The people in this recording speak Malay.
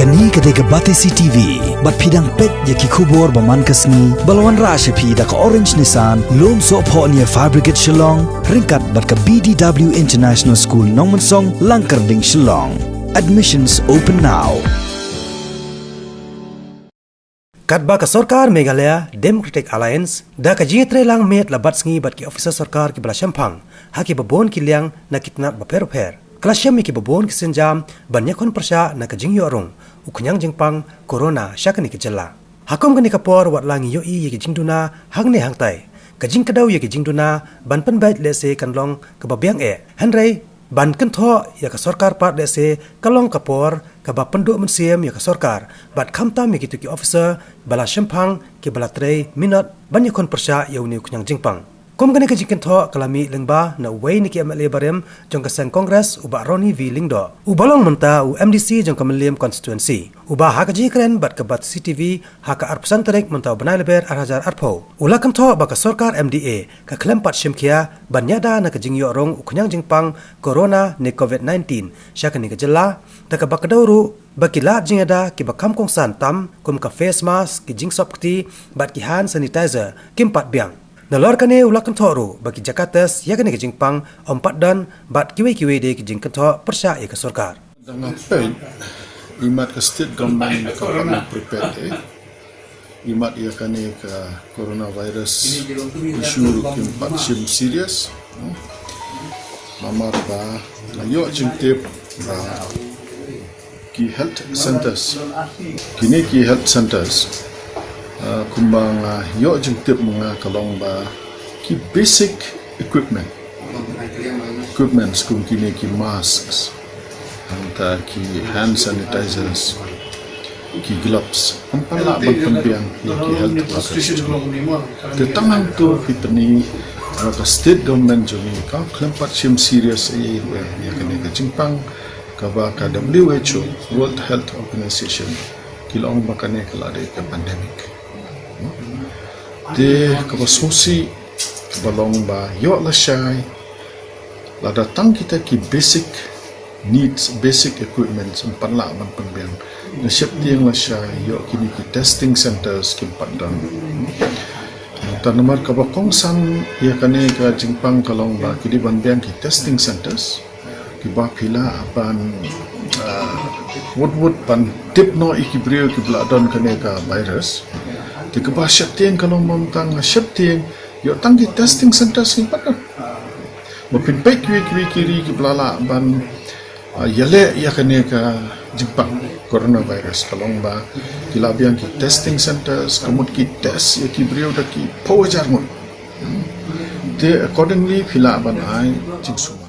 Kani ketika batesi TV, bat pidang pet yaki kubur baman kasni, balwan rasha pi da ka orange nisan, lom so po niya fabricate Shillong, ringkat bat ka BDW International School Nongmansong, Langkarding Shillong. Admissions open now. Kadba ka Sorkar Meghalaya Democratic Alliance da ka jitre lang met labat sngi bat ki officer Sorkar ki bala Shampang haki babon ki liang na kitnap ba per kala Shim ki babon ki senjam banyakon persya na ka jingyo rong uknyang jingpang corona syakani ki jella hakom gani kapor wat langi yo i ki jingduna hangne hangtai ka jing kadau ye ki jingduna ban pen bait lese kanlong ka babyang hanrei ban kentho ya ka Sorkar part lese kalong kapor ka ba penduk mensiam ya ka Sorkar bat khamtam ya ki officer bala Shampang ki bala trei minat banyakon persya ya uni uknyang jingpang kom gani ka jingken tho kalami lengba na wei ni ki MLA barem jong ka sang kongres uba Roni v Lyngdoh ubalong menta u MDC jong ka Meliam constituency uba ha ka jikren bat ka bat CTV ha ka arpusan tarik menta banai leber arhajar arpo ula kan tho ba ka Sorkar MDA ka klempat Shim Khia ban Ïada na ka jingyo rong uknyang jingpang corona ni COVID-19 syakani ka jella ta ka bakadawru bakila Ïada ki bakam kong san tam kum ka face mask ki jing sop kti bat ki hand sanitizer kimpat biang nalor kane ulakan thoru bagi Jakatas ya kane jingpang ompat dan bat kiwe de jingkan tho persya ya ka Sorkar dengan pen imat ke state government ka prepare imat ya kane ka coronavirus issue kimpat Shim serious mamar ba ayo jingtip ki health centers kini ki health centers kumbang yo jengtip mga kalong ba ki basic equipment kum kini ki masks anta ki hand sanitizers ki gloves ampala pembiang ki health workers tetang tu pitani ka state government joni ka klempat Shim serious ya kini ka jingpang ka ba ka WHO World Health Organization kilong bakane kala de ka pandemic de kabasosi balong ba yo la syai la datang kita ki basic needs basic equipment sempanla ban pembiang na syap tiang la syai yo kini ki testing centers ki padang tanamar kabakong san ya kane ka jingpang kalong ba ki di ban biang ki testing centers ki ba pila ban wood pan tip no ikibrio ki bladon kane ka virus di kebah syatiang kalau memtang syatiang yo tanggi testing center sing pada mungkin baik kiri ki belala ban yale ya kene ka jingpang coronavirus kalau ba kilabiang ki testing centers kemud ki test ya ki brio da ki power jarmon de accordingly pila ban ai jingsu